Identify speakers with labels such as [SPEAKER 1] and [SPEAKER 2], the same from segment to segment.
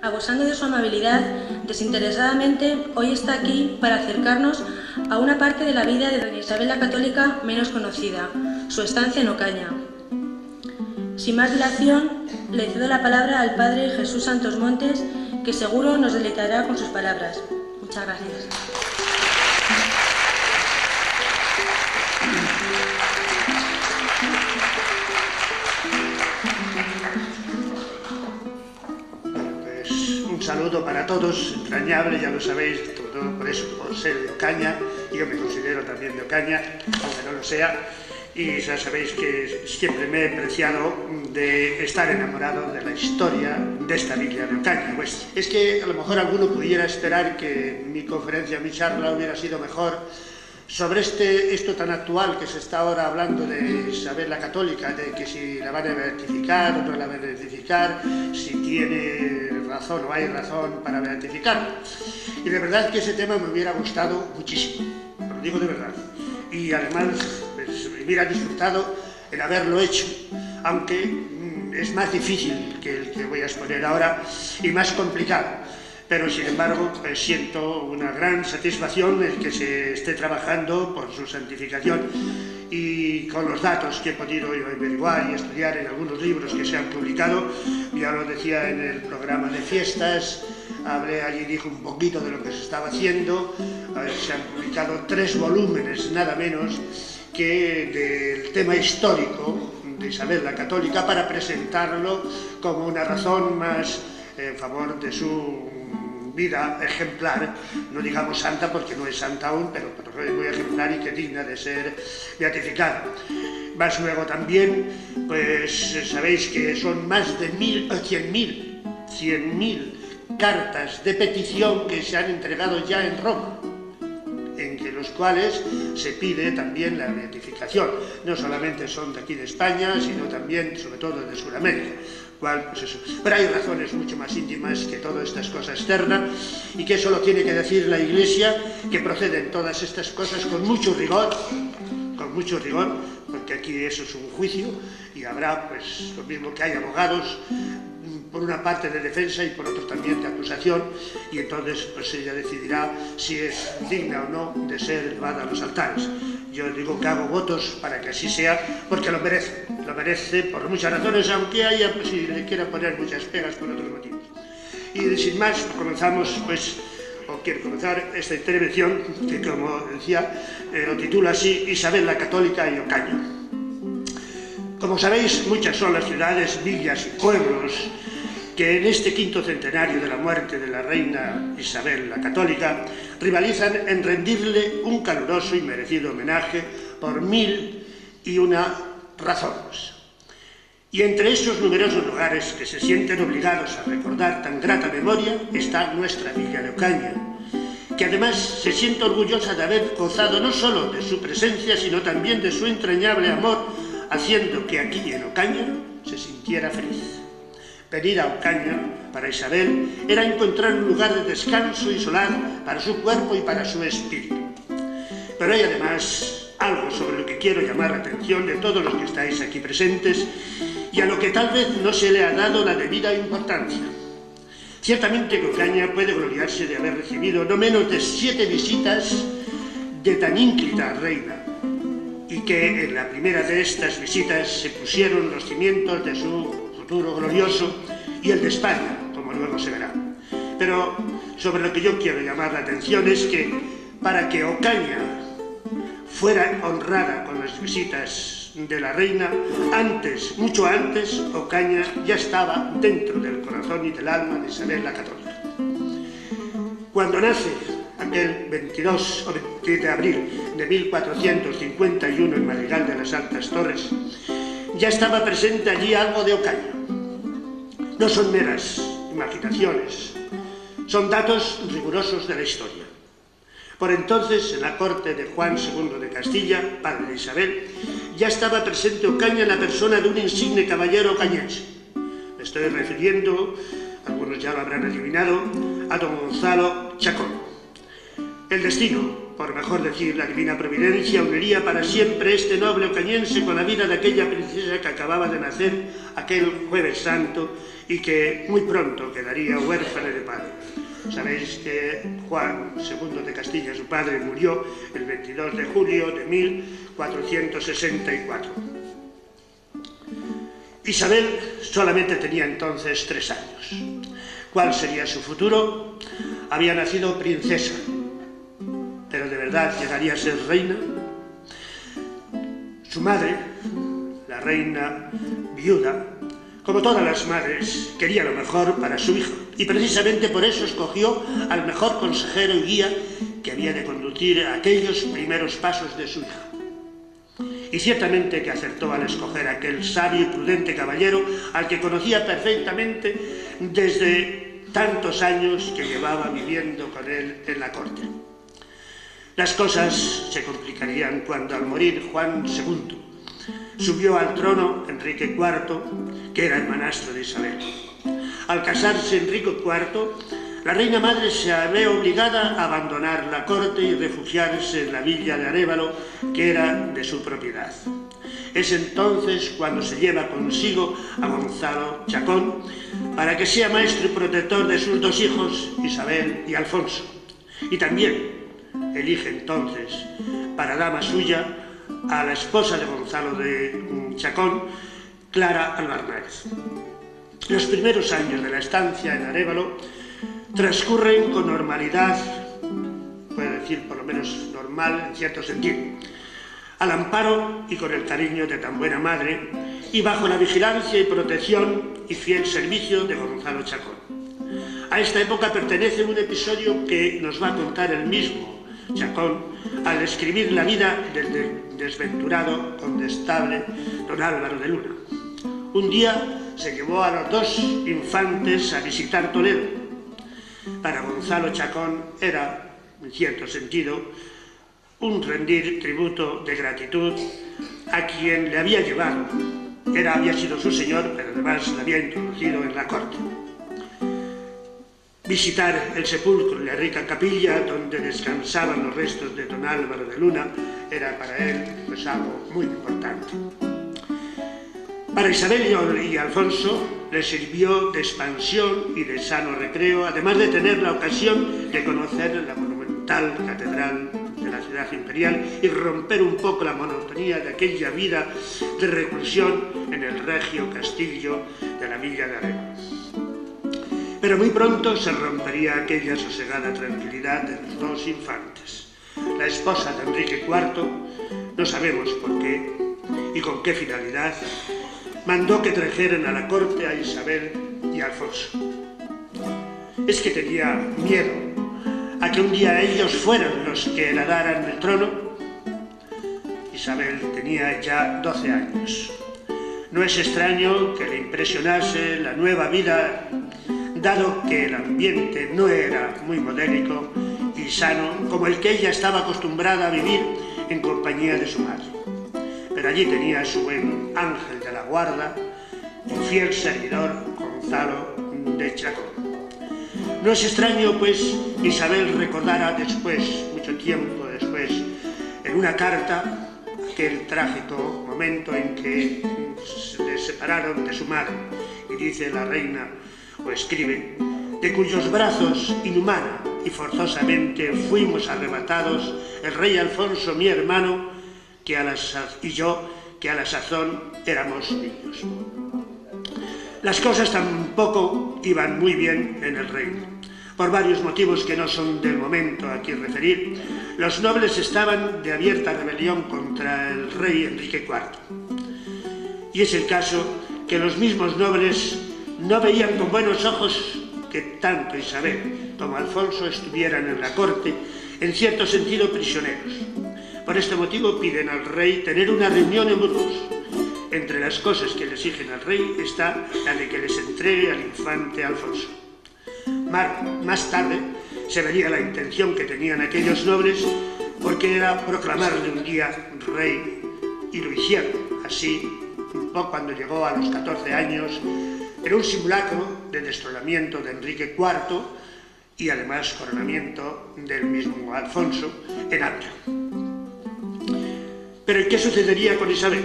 [SPEAKER 1] abusando de su amabilidad, desinteresadamente, hoy está aquí para acercarnos a una parte de la vida de doña Isabel la Católica menos conocida, su estancia en Ocaña. Sin más dilación, le cedo la palabra al Padre Jesús Santos Montes, que seguro nos deleitará con sus palabras. Muchas gracias.
[SPEAKER 2] Un saludo para todos, entrañable, ya lo sabéis, todo por eso, por ser de Ocaña, y yo me considero también de Ocaña, aunque no lo sea, y ya sabéis que siempre me he preciado de estar enamorado de la historia de esta villa de Ocaña. Pues es que a lo mejor alguno pudiera esperar que mi conferencia, mi charla hubiera sido mejor sobre esto tan actual que se está ahora hablando de Isabel la Católica, de que si la van a beatificar o no la van a beatificar, si tiene razón o hay razón para beatificarla. Y de verdad que ese tema me hubiera gustado muchísimo, lo digo de verdad. Y además pues, me hubiera disfrutado el haberlo hecho, aunque es más difícil que el que voy a exponer ahora y más complicado. Pero, sin embargo, siento una gran satisfacción el que se esté trabajando por su santificación y con los datos que he podido averiguar y estudiar en algunos libros que se han publicado. Ya lo decía en el programa de fiestas, hablé allí, dije un poquito de lo que se estaba haciendo. Se han publicado 3 volúmenes, nada menos, que del tema histórico de Isabel la Católica, para presentarlo como una razón más en favor de su vida ejemplar, no digamos santa porque no es santa aún, pero es muy ejemplar y que digna de ser beatificada. Más luego también, pues sabéis que son más de 100.000 cartas de petición que se han entregado ya en Roma, entre los cuales se pide también la beatificación. No solamente son de aquí de España, sino también, sobre todo, de Sudamérica. Pues eso. Pero hay razones mucho más íntimas que toda esta cosa externa, y que eso lo tiene que decir la Iglesia, que proceden todas estas cosas con mucho rigor, porque aquí eso es un juicio y habrá pues lo mismo que hay abogados, por una parte de defensa y por otro también de acusación, y entonces pues ella decidirá si es digna o no de ser elevada a los altares. Yo digo que hago votos para que así sea, porque lo merece por muchas razones, aunque haya, pues, si le quiera poner muchas pegas por otros motivos. Y sin más, comenzamos, pues, o quiero comenzar esta intervención, que como decía, lo titulo así, Isabel la Católica y Ocaña. Como sabéis, muchas son las ciudades, villas y pueblos que en este 5º centenario de la muerte de la reina Isabel la Católica rivalizan en rendirle un caluroso y merecido homenaje por 1001 razones. Y entre esos numerosos lugares que se sienten obligados a recordar tan grata memoria está nuestra villa de Ocaña, que además se siente orgullosa de haber gozado no solo de su presencia, sino también de su entrañable amor, haciendo que aquí en Ocaña se sintiera feliz. Venir a Ocaña, para Isabel, era encontrar un lugar de descanso y solar para su cuerpo y para su espíritu. Pero hay además algo sobre lo que quiero llamar la atención de todos los que estáis aquí presentes y a lo que tal vez no se le ha dado la debida importancia. Ciertamente que Ocaña puede gloriarse de haber recibido no menos de 7 visitas de tan ínclita reina, y que en la primera de estas visitas se pusieron los cimientos de su futuro glorioso y el de España, como luego se verá. Pero sobre lo que yo quiero llamar la atención es que para que Ocaña fuera honrada con las visitas de la reina, mucho antes, Ocaña ya estaba dentro del corazón y del alma de Isabel la Católica. Cuando nace aquel 22 o 27 de abril de 1451 en Madrigal de las Altas Torres, ya estaba presente allí algo de Ocaña. No son meras imaginaciones, son datos rigurosos de la historia. Por entonces, en la corte de Juan II de Castilla, padre de Isabel, ya estaba presente Ocaña en la persona de un insigne caballero ocañense. Me estoy refiriendo, algunos ya lo habrán adivinado, a don Gonzalo Chacón. El destino, por mejor decir, la divina providencia, uniría para siempre este noble ocañense con la vida de aquella princesa que acababa de nacer aquel Jueves Santo y que muy pronto quedaría huérfana de padre. Sabéis que Juan II de Castilla, su padre, murió el 22 de julio de 1464. Isabel solamente tenía entonces 3 años. ¿Cuál sería su futuro? Había nacido princesa, pero ¿de verdad llegaría a ser reina? Su madre, la reina viuda, como todas las madres, quería lo mejor para su hijo, y precisamente por eso escogió al mejor consejero y guía que había de conducir aquellos primeros pasos de su hija. Y ciertamente que acertó al escoger aquel sabio y prudente caballero al que conocía perfectamente desde tantos años que llevaba viviendo con él en la corte. Las cosas se complicarían cuando, al morir Juan II, subió al trono Enrique IV, que era hermanastro de Isabel. Al casarse Enrique IV, la reina madre se ve obligada a abandonar la corte y refugiarse en la villa de Arévalo, que era de su propiedad. Es entonces cuando se lleva consigo a Gonzalo Chacón para que sea maestro y protector de sus 2 hijos, Isabel y Alfonso. Y también elige entonces para dama suya a la esposa de Gonzalo de Chacón, Clara Albarnáez. Los primeros años de la estancia en Arévalo transcurren con normalidad, puedo decir por lo menos normal en cierto sentido, al amparo y con el cariño de tan buena madre y bajo la vigilancia y protección y fiel servicio de Gonzalo Chacón. A esta época pertenece un episodio que nos va a contar el mismo Chacón al escribir la vida del desventurado, condestable don Álvaro de Luna. Un día se llevó a los 2 infantes a visitar Toledo. Para Gonzalo Chacón era, en cierto sentido, un rendir tributo de gratitud a quien le había llevado. Había sido su señor, pero además le había introducido en la corte. Visitar el sepulcro y la rica capilla donde descansaban los restos de don Álvaro de Luna era para él pues algo muy importante. Para Isabel y Alfonso les sirvió de expansión y de sano recreo, además de tener la ocasión de conocer la monumental catedral de la ciudad imperial y romper un poco la monotonía de aquella vida de reclusión en el regio castillo de la villa de Arévalo. Pero muy pronto se rompería aquella sosegada tranquilidad de los 2 infantes. La esposa de Enrique IV, no sabemos por qué y con qué finalidad, mandó que trajeran a la corte a Isabel y Alfonso. Es que tenía miedo a que un día ellos fueran los que heredaran el trono. Isabel tenía ya 12 años. No es extraño que le impresionase la nueva vida, dado que el ambiente no era muy modélico y sano como el que ella estaba acostumbrada a vivir en compañía de su madre. Pero allí tenía a su buen ángel de la guarda y fiel servidor Gonzalo de Chacón. No es extraño, pues, Isabel recordara después, mucho tiempo después, en una carta, aquel trágico momento en que se separaron de su madre, y dice la reina, o escribe, de cuyos brazos inhumana y forzosamente fuimos arrebatados el rey Alfonso, mi hermano, y yo, que a la sazón éramos niños. Las cosas tampoco iban muy bien en el reino. Por varios motivos que no son del momento aquí referir, los nobles estaban de abierta rebelión contra el rey Enrique IV. Y es el caso que los mismos nobles no veían con buenos ojos que tanto Isabel como Alfonso estuvieran en la corte, en cierto sentido prisioneros. Por este motivo piden al rey tener una reunión en Burgos. Entre las cosas que le exigen al rey está la de que les entregue al infante Alfonso. Más tarde se vería la intención que tenían aquellos nobles, porque era proclamarle un día rey, y lo hicieron. Así, un poco cuando llegó a los 14 años, en un simulacro de destronamiento de Enrique IV, y además coronamiento del mismo Alfonso en Ávila. Pero ¿qué sucedería con Isabel?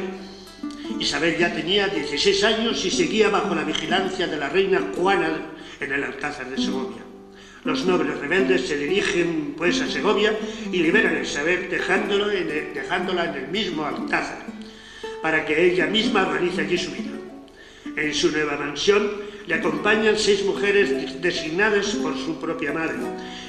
[SPEAKER 2] Isabel ya tenía 16 años y seguía bajo la vigilancia de la reina Juana en el Alcázar de Segovia. Los nobles rebeldes se dirigen pues a Segovia y liberan a Isabel dejándola en el mismo Alcázar para que ella misma realice allí su vida. En su nueva mansión le acompañan 6 mujeres designadas por su propia madre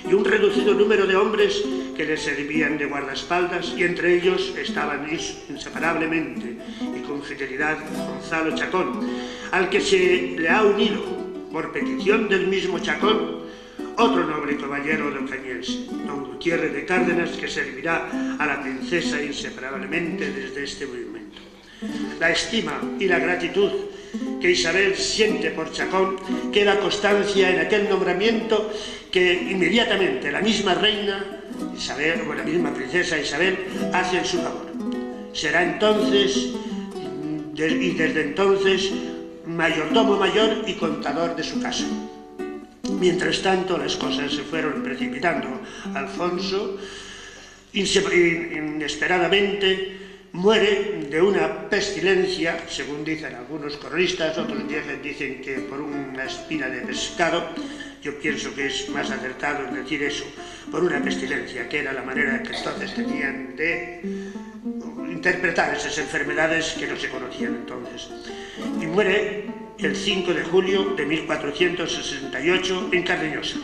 [SPEAKER 2] y un reducido número de hombres que le servían de guardaespaldas, y entre ellos estaban inseparablemente y con fidelidad Gonzalo Chacón, al que se le ha unido, por petición del mismo Chacón, otro noble caballero ocañense, don Gutiérrez de Cárdenas, que servirá a la princesa inseparablemente desde este momento. La estima y la gratitud que Isabel siente por Chacón queda constancia en aquel nombramiento que inmediatamente la misma reina Isabel, o la misma princesa Isabel, hace en su favor. Será entonces, y desde entonces, mayordomo mayor y contador de su casa. Mientras tanto, las cosas se fueron precipitando. Alfonso, inesperadamente, muere de una pestilencia, según dicen algunos cronistas, otros dicen que por una espina de pescado. Yo pienso que es más acertado en decir eso, por una pestilencia, que era la manera que entonces tenían de interpretar esas enfermedades que no se conocían entonces. Y muere el 5 de julio de 1468 en Cardeñosa.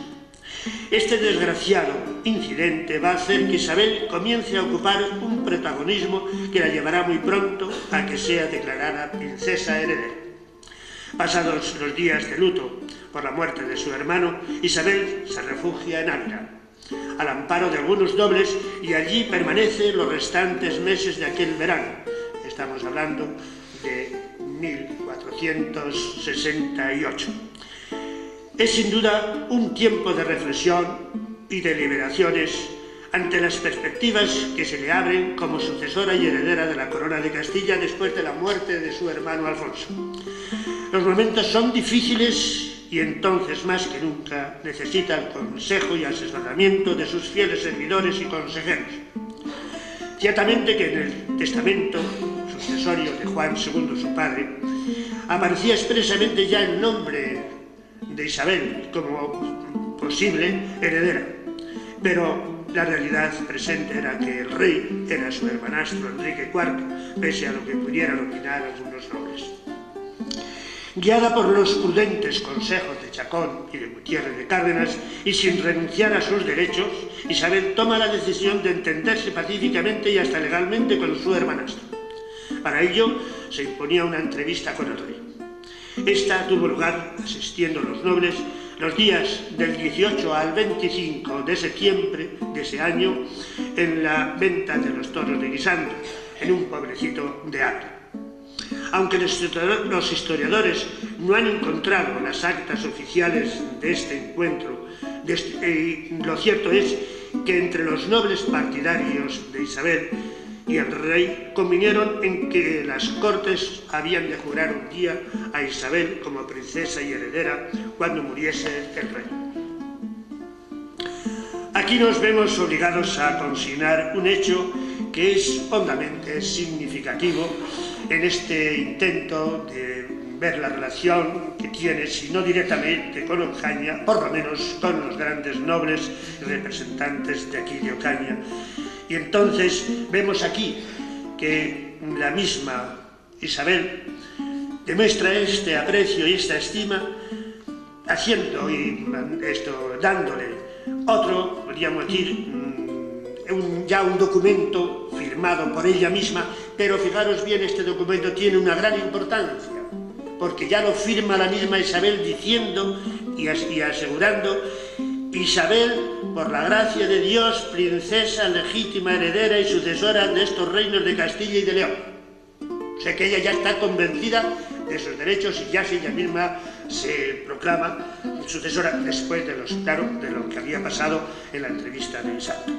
[SPEAKER 2] Este desgraciado incidente va a hacer que Isabel comience a ocupar un protagonismo que la llevará muy pronto a que sea declarada princesa heredera. Pasados los días de luto por la muerte de su hermano, Isabel se refugia en Ávila, al amparo de algunos nobles, y allí permanece los restantes meses de aquel verano. Estamos hablando de 1468. Es sin duda un tiempo de reflexión y de deliberaciones ante las perspectivas que se le abren como sucesora y heredera de la corona de Castilla después de la muerte de su hermano Alfonso. Los momentos son difíciles y entonces más que nunca necesita el consejo y asesoramiento de sus fieles servidores y consejeros. Ciertamente que en el testamento sucesorio de Juan II, su padre, aparecía expresamente ya el nombre de Isabel como posible heredera, pero la realidad presente era que el rey era su hermanastro Enrique IV, pese a lo que pudieran opinar algunos nobles. Guiada por los prudentes consejos de Chacón y de Gutiérrez de Cárdenas, y sin renunciar a sus derechos, Isabel toma la decisión de entenderse pacíficamente y hasta legalmente con su hermanastro. Para ello se imponía una entrevista con el rey. Esta tuvo lugar asistiendo los nobles los días del 18 al 25 de septiembre de ese año en la venta de los toros de Guisando, en un pueblecito de Ávila. Aunque los historiadores no han encontrado las actas oficiales de este encuentro, lo cierto es que entre los nobles partidarios de Isabel y el rey convinieron en que las cortes habían de jurar un día a Isabel como princesa y heredera cuando muriese el rey. Aquí nos vemos obligados a consignar un hecho que es hondamente significativo en este intento de ver la relación que tiene, si no directamente con Ocaña, por lo menos con los grandes nobles representantes de aquí de Ocaña. Y entonces vemos aquí que la misma Isabel demuestra este aprecio y esta estima haciendo y dándole otro, podríamos decir, ya un documento firmado por ella misma, pero fijaros bien, este documento tiene una gran importancia, porque ya lo firma la misma Isabel diciendo y asegurando: Isabel, por la gracia de Dios, princesa legítima, heredera y sucesora de estos reinos de Castilla y de León. O sea que ella ya está convencida de sus derechos y ya ella misma se proclama sucesora después de lo que había pasado en la entrevista de Guisando.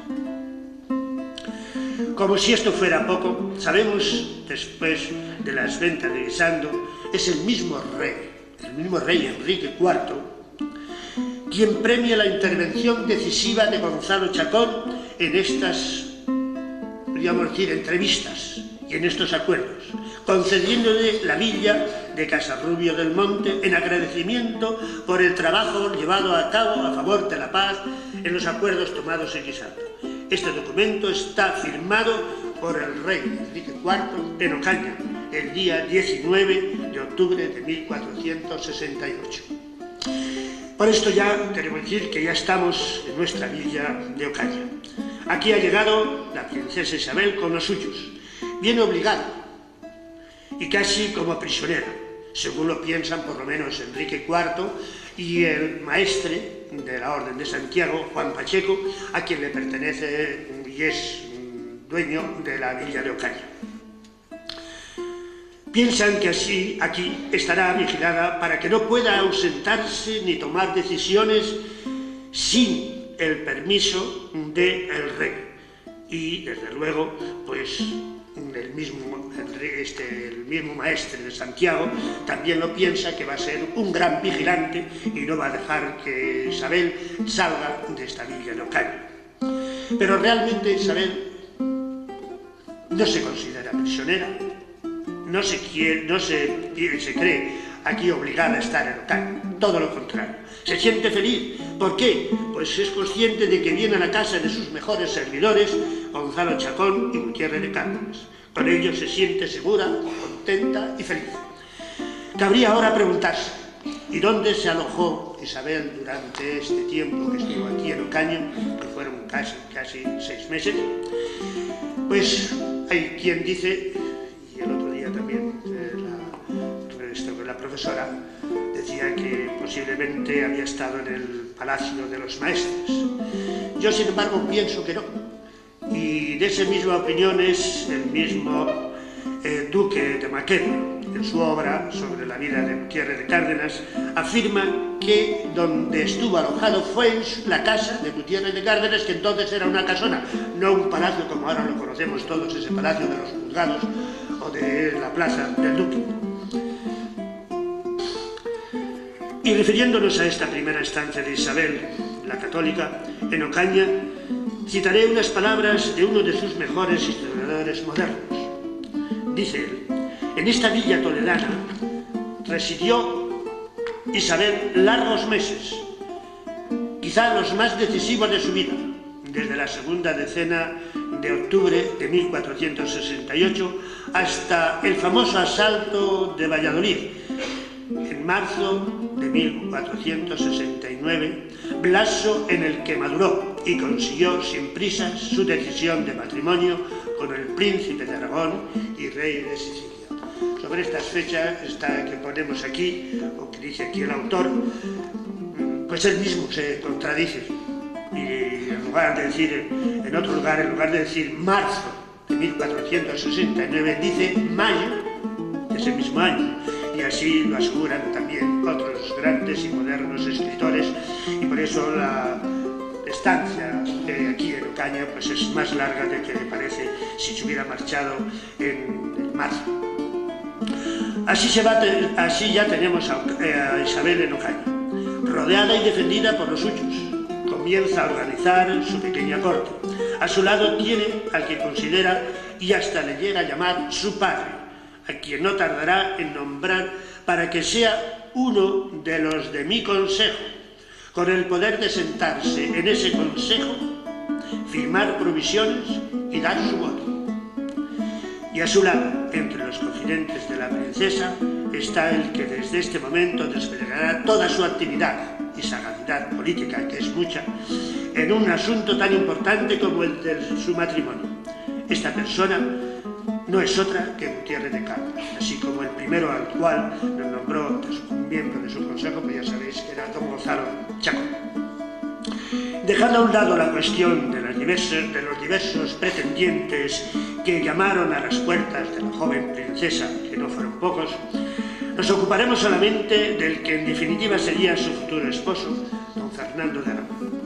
[SPEAKER 2] Como si esto fuera poco, sabemos después de las ventas de Guisando, es el mismo rey Enrique IV, quien premia la intervención decisiva de Gonzalo Chacón en estas, podríamos decir, entrevistas y en estos acuerdos, concediéndole la villa de Casarrubio del Monte en agradecimiento por el trabajo llevado a cabo a favor de la paz en los acuerdos tomados en Guisando. Este documento está firmado por el rey Enrique IV en Ocaña, el día 19 de octubre de 1468. Por esto ya queremos decir que ya estamos en nuestra villa de Ocaña. Aquí ha llegado la princesa Isabel con los suyos, bien obligada y casi como prisionera, según lo piensan por lo menos Enrique IV y el maestre de la Orden de Santiago, Juan Pacheco, a quien le pertenece y es dueño de la villa de Ocaña. Piensan que así aquí estará vigilada para que no pueda ausentarse ni tomar decisiones sin el permiso del rey. Y desde luego, pues el mismo maestre de Santiago también lo piensa, que va a ser un gran vigilante y no va a dejar que Isabel salga de esta villa de Ocaña. Pero realmente Isabel no se considera prisionera, no se cree aquí obligada a estar en Ocaña, todo lo contrario. Se siente feliz. ¿Por qué? Pues es consciente de que viene a la casa de sus mejores servidores, Gonzalo Chacón y Gutiérrez de Cárdenas. Con ellos se siente segura, contenta y feliz. Cabría ahora preguntarse, ¿y dónde se alojó Isabel durante este tiempo que estuvo aquí en Ocaña, que fueron casi 6 meses? Pues hay quien dice, y el otro día también la profesora decía que posiblemente había estado en el Palacio de los Maestres. Yo, sin embargo, pienso que no. Y de esa misma opinión es el mismo duque de Maqueda. En su obra sobre la vida de Gutiérrez de Cárdenas afirma que donde estuvo alojado fue en la casa de Gutiérrez de Cárdenas, que entonces era una casona, no un palacio como ahora lo conocemos todos, ese palacio de los juzgados o de la plaza del duque. Y refiriéndonos a esta primera estancia de Isabel, la católica, en Ocaña, citaré unas palabras de uno de sus mejores historiadores modernos. Dice él: en esta villa toledana residió Isabel largos meses, quizá los más decisivos de su vida, desde la segunda decena de octubre de 1468 hasta el famoso asalto de Valladolid, en marzo de 1469, plazo en el que maduró y consiguió sin prisas su decisión de matrimonio con el príncipe de Aragón y rey de Sicilia. Sobre estas fechas que ponemos aquí, o que dice aquí el autor, pues él mismo se contradice. Y en lugar de decir, en otro lugar, en lugar de decir marzo de 1469, dice mayo de ese mismo año. Y así lo aseguran también otros grandes y modernos escritores, y por eso la estancia aquí en Ocaña pues es más larga de que parece si se hubiera marchado en marzo. Así ya tenemos a Isabel en Ocaña, rodeada y defendida por los suyos. Comienza a organizar su pequeña corte. A su lado tiene al que considera y hasta le llega a llamar su padre, a quien no tardará en nombrar para que sea uno de los de mi consejo, con el poder de sentarse en ese consejo, firmar provisiones y dar su voto. Y a su lado, entre los confidentes de la princesa, está el que desde este momento desplegará toda su actividad y sagacidad política, que es mucha, en un asunto tan importante como el de su matrimonio. Esta persona no es otra que Gutiérrez de Cárdenas, así como el primero al cual nos nombró miembro de su consejo, pues ya sabéis que era don Gonzalo Chacón. Dejando a un lado la cuestión de los diversos pretendientes que llamaron a las puertas de la joven princesa, que no fueron pocos, nos ocuparemos solamente del que en definitiva sería su futuro esposo, don Fernando de Aragón.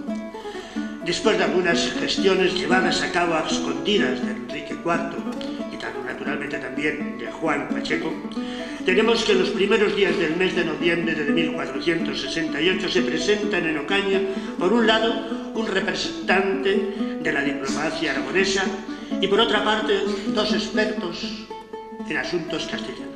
[SPEAKER 2] Después de algunas gestiones llevadas a cabo a escondidas de Enrique IV, naturalmente también de Juan Pacheco, tenemos que en los primeros días del mes de noviembre de 1468 se presentan en Ocaña, por un lado, un representante de la diplomacia aragonesa y, por otra parte, dos expertos en asuntos castellanos.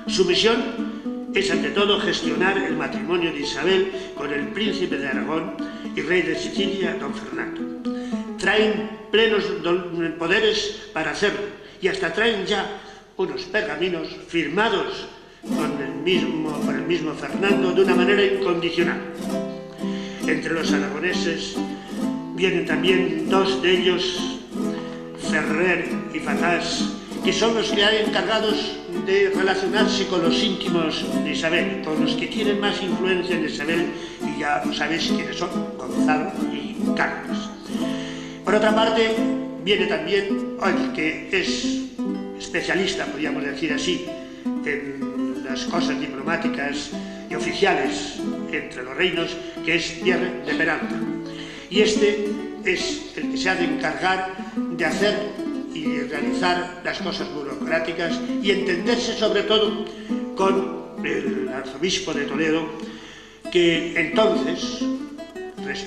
[SPEAKER 2] Su misión es, ante todo, gestionar el matrimonio de Isabel con el príncipe de Aragón y rey de Sicilia, don Fernando. Traen plenos poderes para hacerlo y hasta traen ya unos pergaminos firmados por el mismo Fernando de una manera incondicional. Entre los aragoneses vienen también dos de ellos, Ferrer y Fatás, que son los que hay encargados de relacionarse con los íntimos de Isabel, con los que tienen más influencia en Isabel, y ya sabéis quiénes son, Gonzalo y Carlos. Por otra parte, viene también el que es especialista, podríamos decir así, en las cosas diplomáticas y oficiales entre los reinos, que es Pierre de Peralta. Y este es el que se ha de encargar de hacer y realizar las cosas burocráticas y entenderse sobre todo con el arzobispo de Toledo, que entonces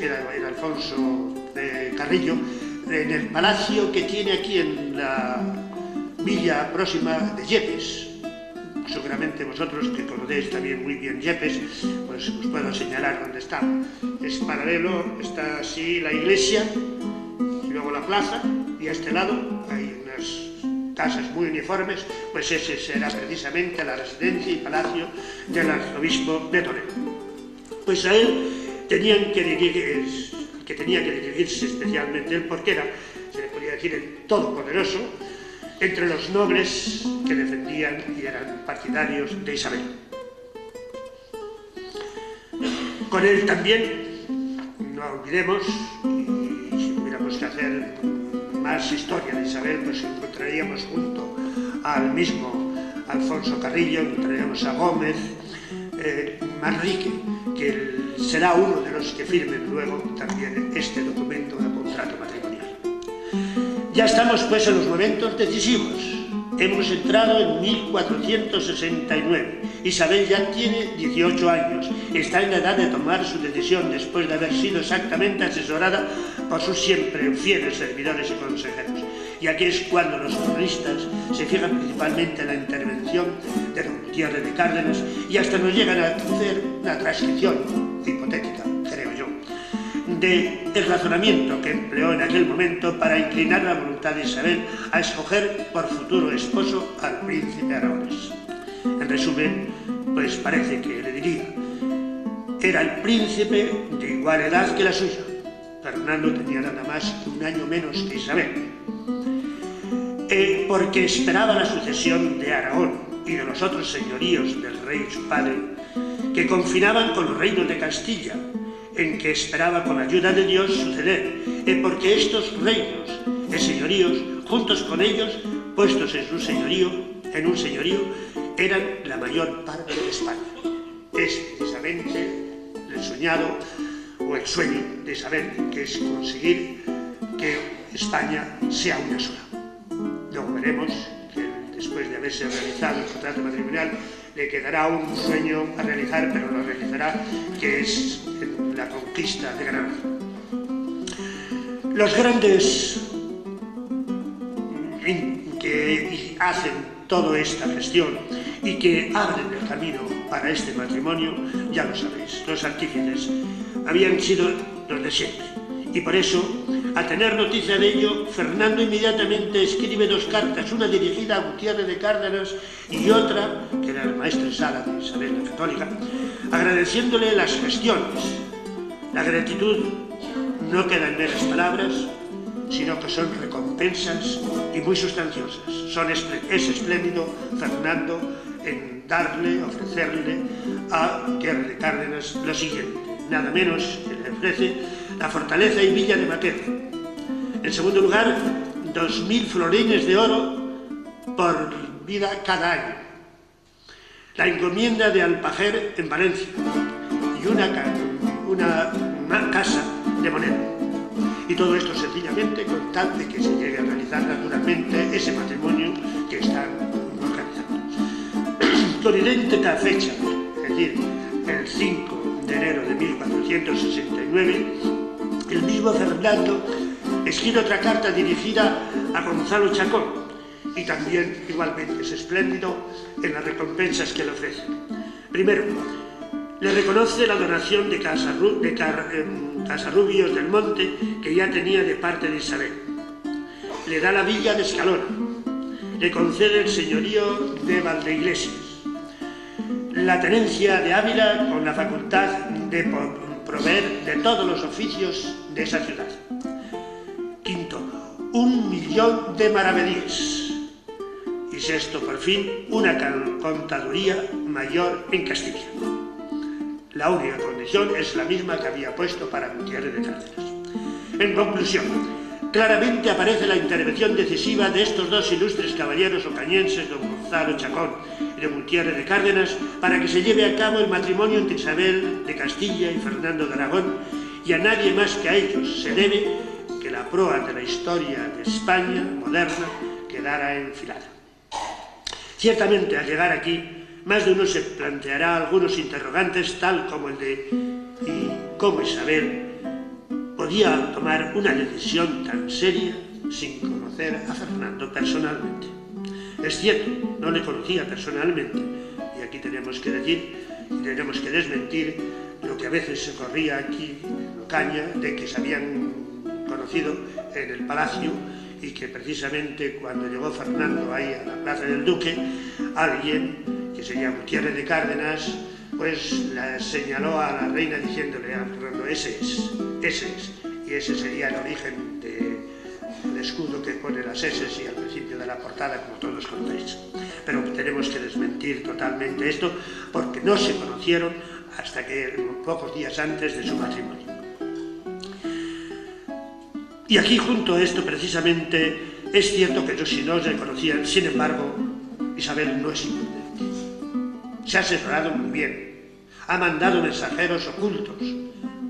[SPEAKER 2] era Alfonso de Carrillo, en el palacio que tiene aquí en la villa próxima de Yepes. Seguramente vosotros, que conocéis también muy bien Yepes, pues os puedo señalar dónde está. Es paralelo, está así la iglesia, y luego la plaza, y a este lado hay unas casas muy uniformes, pues ese será precisamente la residencia y palacio del arzobispo de Toledo. Pues a él tenía que dirigirse especialmente él, porque era, se le podría decir, el todopoderoso entre los nobles que defendían y eran partidarios de Isabel. Con él también, no olvidemos, y si tuviéramos que hacer más historia de Isabel, pues encontraríamos junto al mismo Alfonso Carrillo, encontraríamos a Gómez, Manrique, que será uno de los que firmen luego también este documento de contrato matrimonial. Ya estamos pues en los momentos decisivos. Hemos entrado en 1469. Isabel ya tiene 18 años. Está en la edad de tomar su decisión después de haber sido exactamente asesorada por sus siempre fieles servidores y consejeros. Y aquí es cuando los cronistas se fijan principalmente en la intervención de don Gutiérrez de Cárdenas y hasta nos llegan a hacer una transcripción hipotética, creo yo, del razonamiento que empleó en aquel momento para inclinar la voluntad de Isabel a escoger por futuro esposo al príncipe aragonés. En resumen, pues parece que le diría, era el príncipe de igual edad que la suya. Fernando tenía nada más que un año menos que Isabel, porque esperaba la sucesión de Aragón y de los otros señoríos del rey su padre, que confinaban con los reinos de Castilla, en que esperaba con la ayuda de Dios suceder, porque estos reinos y señoríos, juntos con ellos, puestos en un señorío, eran la mayor parte de España. Es precisamente el soñado o el sueño de Isabel, que es conseguir que España sea una sola. Luego veremos que después de haberse realizado el contrato matrimonial le quedará un sueño a realizar, pero lo realizará, que es la conquista de Granada. Los grandes que hacen toda esta gestión y que abren el camino para este matrimonio, ya lo sabéis, los artífices habían sido los de siempre. Y por eso, al tener noticia de ello, Fernando inmediatamente escribe dos cartas, una dirigida a Gutiérrez de Cárdenas y otra, que era el maestre Sala de Isabel la Católica, agradeciéndole las gestiones. La gratitud no queda en meras palabras, sino que son recompensas y muy sustanciosas. Es espléndido Fernando en ofrecerle a Gutiérrez de Cárdenas lo siguiente, nada menos que le ofrece la fortaleza y villa de Maqueda. En segundo lugar, 2000 florines de oro por vida cada año. La encomienda de Alpajer en Valencia y una casa de moneda. Y todo esto sencillamente con tal de que se llegue a realizar naturalmente ese matrimonio que están organizando. con idéntica fecha, es decir, el 5 de enero de 1469, el mismo Fernando escribe otra carta dirigida a Gonzalo Chacón, y también igualmente es espléndido en las recompensas que le ofrece. Primero, le reconoce la donación de Casarrubios del Monte que ya tenía de parte de Isabel. Le da la villa de Escalona, le concede el señorío de Valdeiglesias, la tenencia de Ávila con la facultad de proveer de todos los oficios de esa ciudad. Quinto, 1.000.000 de maravedíes. Y sexto, por fin, una contaduría mayor en Castilla. La única condición es la misma que había puesto para Gutiérrez de Cárdenas. En conclusión, claramente aparece la intervención decisiva de estos dos ilustres caballeros ocañenses, don Gonzalo Chacón y don Gutiérrez de Cárdenas, para que se lleve a cabo el matrimonio entre Isabel de Castilla y Fernando de Aragón, y a nadie más que a ellos se debe que la proa de la historia de España moderna quedara enfilada. Ciertamente, al llegar aquí, más de uno se planteará algunos interrogantes, tal como el de ¿y cómo Isabel podía tomar una decisión tan seria sin conocer a Fernando personalmente? Es cierto, no le conocía personalmente, y aquí tenemos que decir y tenemos que desmentir lo que a veces se corría aquí en Ocaña, de que se habían conocido en el palacio, y que precisamente cuando llegó Fernando ahí a la Plaza del Duque, alguien que se llama Gutiérrez de Cárdenas, pues la señaló a la reina diciéndole a Fernando, ese es, y ese sería el origen del escudo que pone las S y al principio de la portada, como todos conocéis. Pero tenemos que desmentir totalmente esto, porque no se conocieron hasta que pocos días antes de su matrimonio. Y aquí, junto a esto, precisamente, es cierto que ellos sí no se conocían, sin embargo, Isabel no es imprudente. Se ha asesorado muy bien, ha mandado mensajeros ocultos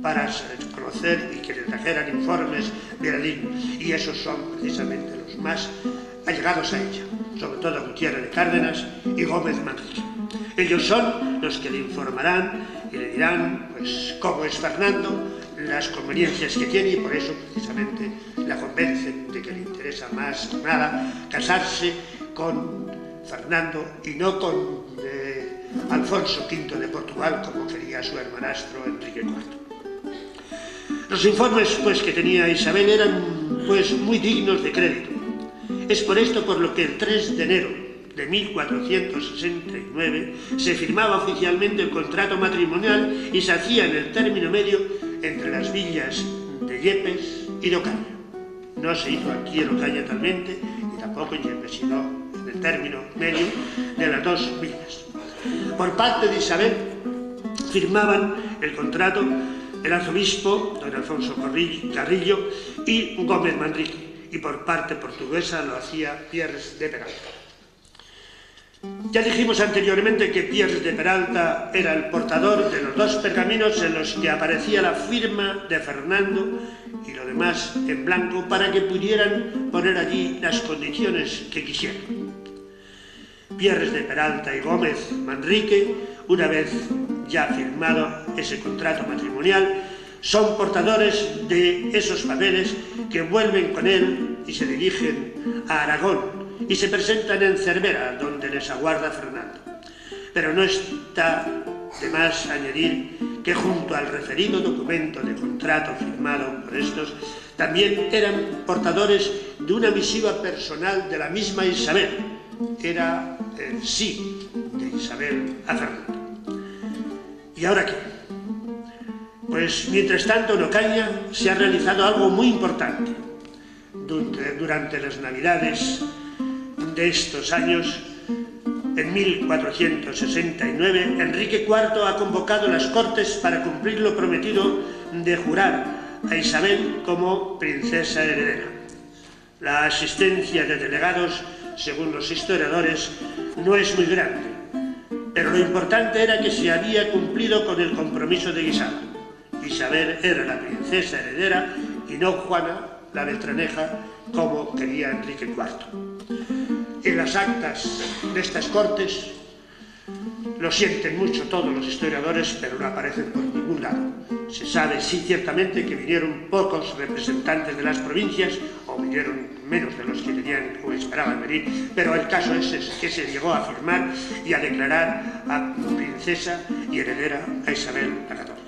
[SPEAKER 2] para conocer y que le trajeran informes verodignos, y esos son precisamente los más allegados a ella, sobre todo Gutiérrez de Cárdenas y Gómez Manrique. Ellos son los que le informarán y le dirán pues cómo es Fernando, las conveniencias que tiene, y por eso precisamente la convencen de que le interesa más que nada casarse con Fernando y no con Alfonso V de Portugal, como quería su hermanastro Enrique IV. Los informes pues, que tenía Isabel eran pues, muy dignos de crédito. Es por esto por lo que el 3 de enero de 1469 se firmaba oficialmente el contrato matrimonial y se hacía en el término medio entre las villas de Yepes y de Ocaña. No se hizo aquí en Ocaña talmente, y tampoco en Yepes, sino en el término medio de las dos villas. Por parte de Isabel firmaban el contrato el arzobispo don Alfonso Carrillo y Gómez Manrique, y por parte portuguesa lo hacía Pierres de Peralta. Ya dijimos anteriormente que Pierres de Peralta era el portador de los dos pergaminos en los que aparecía la firma de Fernando y lo demás en blanco para que pudieran poner allí las condiciones que quisieran. Pierres de Peralta y Gómez Manrique, una vez ya firmado ese contrato matrimonial, son portadores de esos papeles que vuelven con él y se dirigen a Aragón y se presentan en Cervera, donde les aguarda Fernando. Pero no está de más añadir que junto al referido documento de contrato firmado por estos, también eran portadores de una misiva personal de la misma Isabel. Era el sí de Isabel a Fernando. ¿Y ahora qué? Pues mientras tanto en Ocaña se ha realizado algo muy importante. Durante las Navidades de estos años, en 1469, Enrique IV ha convocado las Cortes para cumplir lo prometido de jurar a Isabel como princesa heredera. La asistencia de delegados, según los historiadores, no es muy grande, pero lo importante era que se había cumplido con el compromiso de Guisado. Isabel era la princesa heredera y no Juana la Beltraneja, como quería Enrique IV. En las actas de estas Cortes Lo sienten mucho todos los historiadores, pero no aparecen por ningún lado. Se sabe, sí, ciertamente, que vinieron pocos representantes de las provincias, o vinieron menos de los que tenían o esperaban venir, pero el caso es que se llegó a firmar y a declarar a princesa y heredera a Isabel la Católica.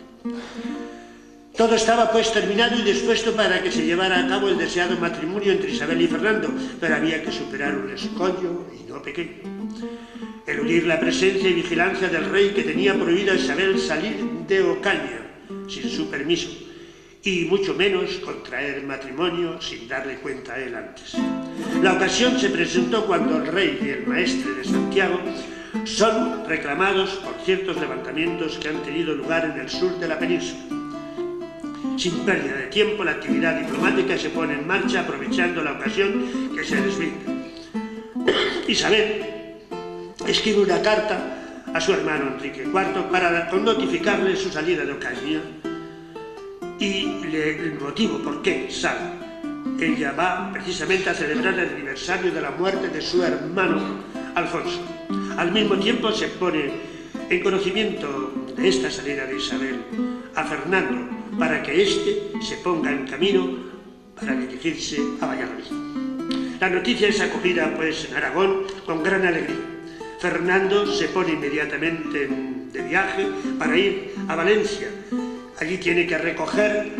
[SPEAKER 2] Todo estaba pues terminado y dispuesto para que se llevara a cabo el deseado matrimonio entre Isabel y Fernando, pero había que superar un escollo y no pequeño: eludir la presencia y vigilancia del rey, que tenía prohibido a Isabel salir de Ocaña sin su permiso, y mucho menos contraer matrimonio sin darle cuenta a él antes. La ocasión se presentó cuando el rey y el maestre de Santiago son reclamados por ciertos levantamientos que han tenido lugar en el sur de la península. Sin pérdida de tiempo, la actividad diplomática se pone en marcha aprovechando la ocasión que se les brinda. Isabel escribe una carta a su hermano Enrique IV para notificarle su salida de Ocaña y el motivo por qué sale. Ella va precisamente a celebrar el aniversario de la muerte de su hermano Alfonso. Al mismo tiempo se pone en conocimiento de esta salida de Isabel a Fernando, para que éste se ponga en camino para dirigirse a Valladolid. La noticia es acogida pues en Aragón con gran alegría. Fernando se pone inmediatamente de viaje para ir a Valencia. Allí tiene que recoger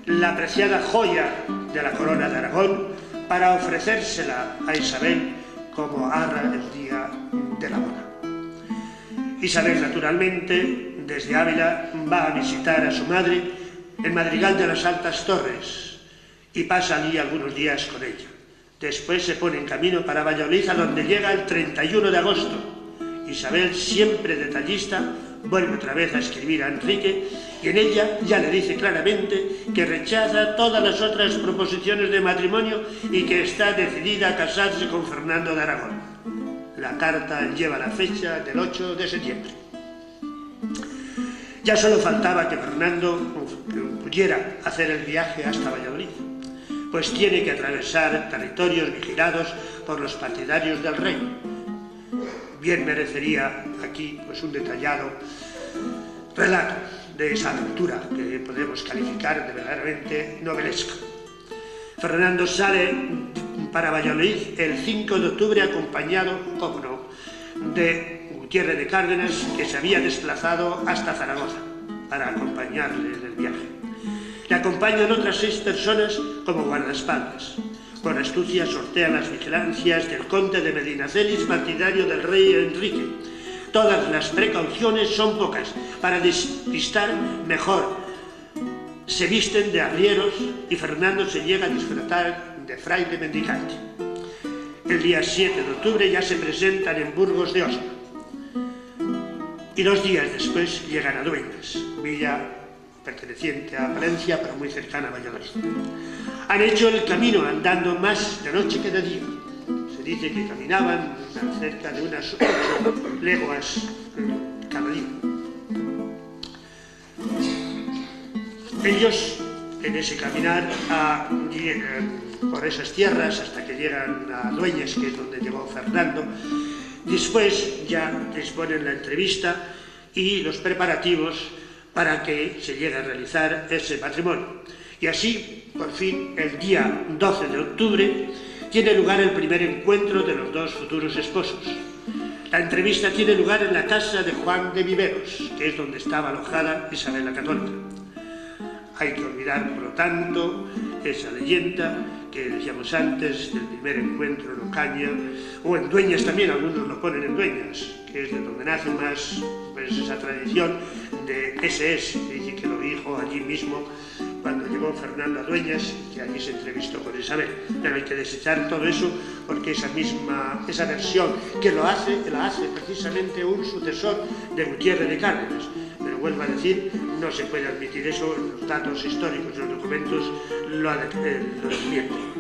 [SPEAKER 2] la preciada joya de la corona de Aragón para ofrecérsela a Isabel como arra el día de la boda. Isabel, naturalmente, desde Ávila va a visitar a su madre en Madrigal de las Altas Torres y pasa allí algunos días con ella. Después se pone en camino para Valladolid, a donde llega el 31 de agosto. Isabel, siempre detallista, vuelve otra vez a escribir a Enrique y en ella ya le dice claramente que rechaza todas las otras proposiciones de matrimonio y que está decidida a casarse con Fernando de Aragón. La carta lleva la fecha del 8 de septiembre. Ya solo faltaba que Fernando pudiera hacer el viaje hasta Valladolid, pues tiene que atravesar territorios vigilados por los partidarios del rey. Bien merecería aquí pues un detallado relato de esa aventura que podemos calificar de verdaderamente novelesca. Fernando sale para Valladolid el 5 de octubre acompañado, como no, de Gutiérrez de Cárdenas, que se había desplazado hasta Zaragoza para acompañarle en el viaje. Le acompañan otras 6 personas como guardaespaldas. Con astucia sortean las vigilancias del conde de Medinaceli, partidario del rey Enrique. Todas las precauciones son pocas. Para despistar mejor, se visten de arrieros y Fernando se llega a disfrazar de fraile mendicante. El día 7 de octubre ya se presentan en Burgos de Osma y 2 días después llegan a Dueñas, villa perteneciente a Valencia pero muy cercana a Valladolid. Han hecho el camino andando más de noche que de día. Se dice que caminaban cerca de unas 8 leguas cada día. Ellos en ese caminar por esas tierras hasta que llegan a Dueñas, que es donde llegó Fernando. Después ya disponen la entrevista y los preparativos para que se llegue a realizar ese matrimonio. Y así, por fin, el día 12 de octubre, tiene lugar el primer encuentro de los 2 futuros esposos. La entrevista tiene lugar en la casa de Juan de Viveros, que es donde estaba alojada Isabel la Católica. Hay que olvidar, por lo tanto, esa leyenda que decíamos antes del primer encuentro en Ocaña, o en Dueñas también, algunos lo ponen en Dueñas, que es de donde nace más pues, esa tradición de ese es, que dice que lo dijo allí mismo cuando llegó Fernando a Dueñas, que allí se entrevistó con Isabel. Pero hay que desechar todo eso porque esa versión que la hace precisamente un sucesor de Gutiérrez de Cárdenas. Pero vuelvo a decir, no se puede admitir eso, los datos históricos, los documentos lo advierten.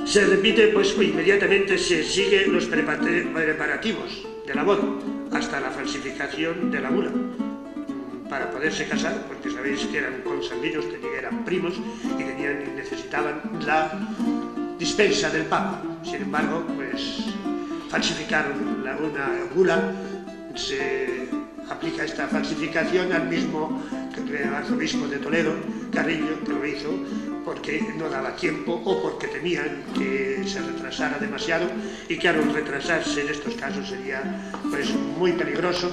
[SPEAKER 2] Se repite, pues inmediatamente se siguen los preparativos de la boda, hasta la falsificación de la bula, para poderse casar, porque sabéis que eran consanguíneos, que eran primos y necesitaban la dispensa del Papa. Sin embargo, pues falsificaron una bula, se aplica esta falsificación al mismo arzobispo de Toledo, Carrillo, que lo hizo porque no daba tiempo o porque temían que se retrasara demasiado, y claro, retrasarse en estos casos sería pues muy peligroso,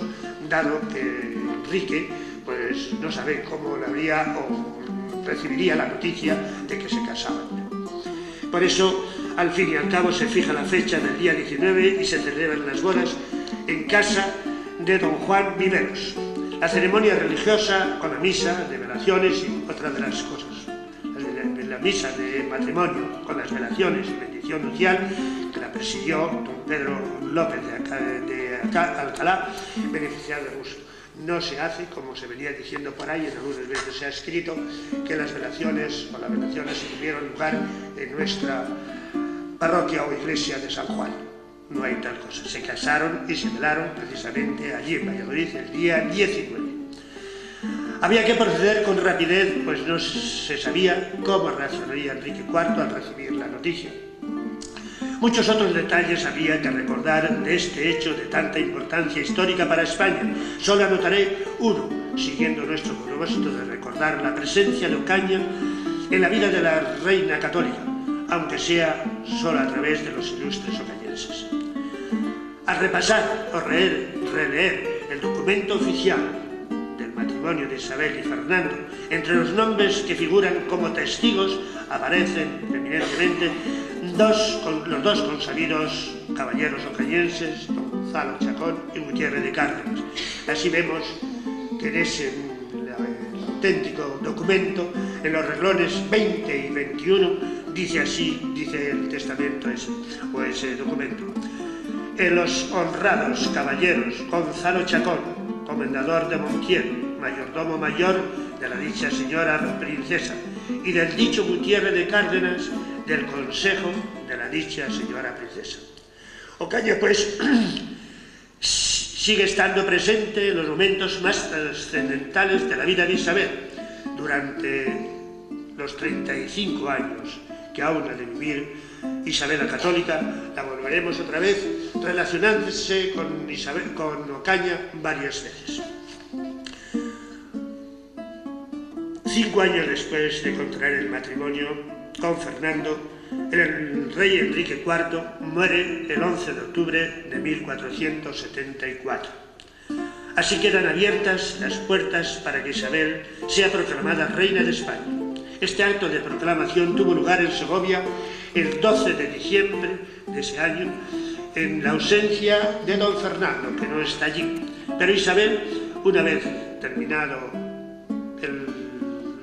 [SPEAKER 2] dado que Enrique pues no sabe cómo le habría o recibiría la noticia de que se casaban. Por eso, al fin y al cabo, se fija la fecha del día 19 y se celebran las bodas en casa de don Juan Viveros. La ceremonia religiosa con la misa de velaciones y otras de las cosas. La misa de matrimonio con las velaciones y bendición nupcial, que la presidió don Pedro López de Alcalá, beneficiado de gusto. No se hace, como se venía diciendo por ahí, en algunas veces se ha escrito, que las velaciones o las velaciones se tuvieron lugar en nuestra parroquia o iglesia de San Juan. No hay tal cosa. Se casaron y se velaron precisamente allí en Valladolid el día 19. Había que proceder con rapidez, pues no se sabía cómo reaccionaría Enrique IV al recibir la noticia. Muchos otros detalles había que recordar de este hecho de tanta importancia histórica para España. Solo anotaré uno, siguiendo nuestro propósito de recordar la presencia de Ocaña en la vida de la reina católica, aunque sea solo a través de los ilustres ocañenses. Al repasar o releer el documento oficial del matrimonio de Isabel y Fernando, entre los nombres que figuran como testigos aparecen eminentemente los dos consabidos caballeros ocañenses, don Gonzalo Chacón y Gutiérrez de Cárdenas. Así vemos que en ese auténtico documento, en los renglones 20 y 21, dice así, dice el testamento ese documento. En los honrados caballeros Gonzalo Chacón, comendador de Montiel, mayordomo mayor de la dicha señora princesa, y del dicho Gutiérrez de Cárdenas, del consejo de la dicha señora princesa. Ocaña, pues, sigue estando presente en los momentos más trascendentales de la vida de Isabel. Durante los 35 años que aún ha de vivir Isabel la Católica, la volveremos otra vez relacionándose con Ocaña varias veces. 5 años después de contraer el matrimonio con Fernando, el rey Enrique IV muere el 11 de octubre de 1474. Así quedan abiertas las puertas para que Isabel sea proclamada reina de España. Este acto de proclamación tuvo lugar en Segovia el 12 de diciembre de ese año, en la ausencia de don Fernando, que no está allí. Pero Isabel, una vez terminado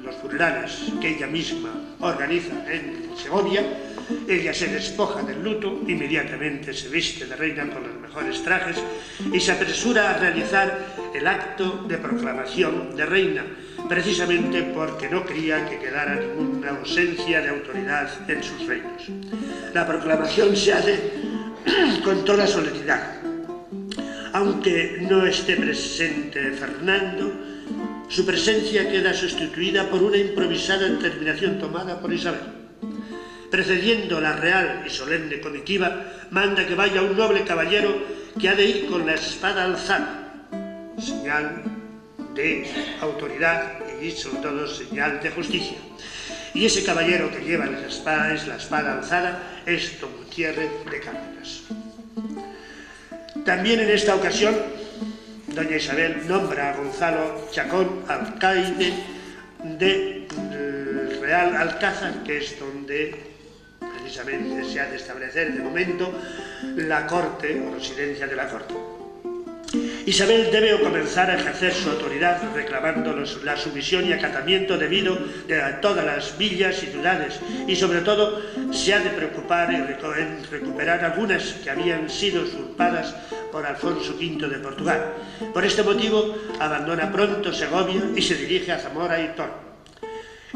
[SPEAKER 2] los funerales que ella misma organiza en Segovia, ella se despoja del luto, inmediatamente se viste de reina con los mejores trajes y se apresura a realizar el acto de proclamación de reina, precisamente porque no quería que quedara ninguna ausencia de autoridad en sus reinos. La proclamación se hace con toda solemnidad. Aunque no esté presente Fernando, su presencia queda sustituida por una improvisada determinación tomada por Isabel. Precediendo la real y solemne comitiva, manda que vaya un noble caballero que ha de ir con la espada alzada, señal de autoridad y sobre todo señal de justicia. Y ese caballero que lleva la espada alzada es don Gutiérrez de Cárdenas. También en esta ocasión, doña Isabel nombra a Gonzalo Chacón alcaide del Real Alcázar, que es donde precisamente se ha de establecer de momento la corte o residencia de la corte. Isabel debe comenzar a ejercer su autoridad reclamando la sumisión y acatamiento debido de todas las villas y ciudades, y sobre todo se ha de preocupar en recuperar algunas que habían sido usurpadas por Alfonso V de Portugal. Por este motivo abandona pronto Segovia y se dirige a Zamora y Toro.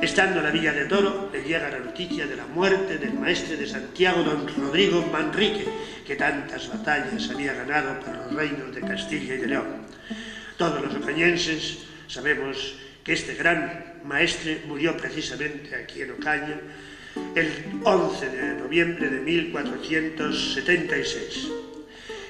[SPEAKER 2] Estando en la villa de Toro, le llega la noticia de la muerte del maestre de Santiago, don Rodrigo Manrique, que tantas batallas había ganado para los reinos de Castilla y de León. Todos los ocañenses sabemos que este gran maestre murió precisamente aquí en Ocaña el 11 de noviembre de 1476.